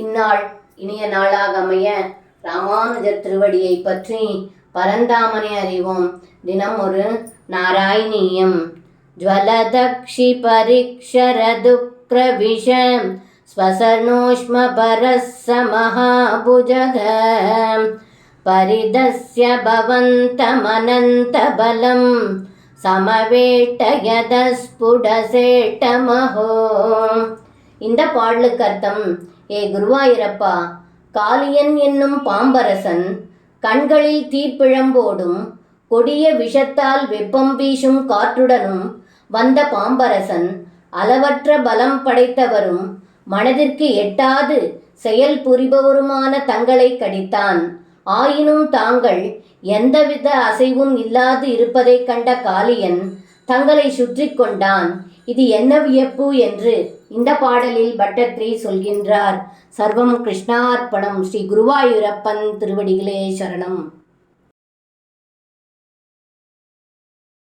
இந்நாள் இனிய நாளாக அமைய ராமானுஜர் திருவடியை பற்றி பரந்தாமனை அறிவோம். தினம் ஒரு நாராயணீயம். ஜ்வலதக்ஷி பரிக்ஷரதுக்ர விஷம் ஸ்வசனோஷ்ம பரஸ்ஸ மகாபுஜக பரிதஸ்ய பவந்தமனந்த பலம் சமவேட்டயதஸ்புடசேட்டமஹோ. இந்த பாடலுக்கு அர்த்தம்: ஏ குருவாயூரப்பா, காளியன் என்னும் பாம்பரசன் கண்களில் தீப்பிழம்போடும் கொடிய விஷத்தால் வெப்பம் வீசும் காற்றுடனும் வந்த பாம்பரசன் அளவற்ற பலம் படைத்தவரும் மனதிற்கு எட்டாது செயல் புரிபவருமான தங்களை கடித்தான். ஆயினும் தாங்கள் எந்தவித அசைவும் இல்லாது இருப்பதைக் கண்ட காளியன் தங்களை சுற்றி கொண்டான். இது என்ன வியப்பு என்று இந்த பாடலில் பட்டத்ரி சொல்கின்றார். சர்வம் கிருஷ்ணார்ப்பணம். ஸ்ரீ குருவாயூரப்பன் திருவடிகளே சரணம்.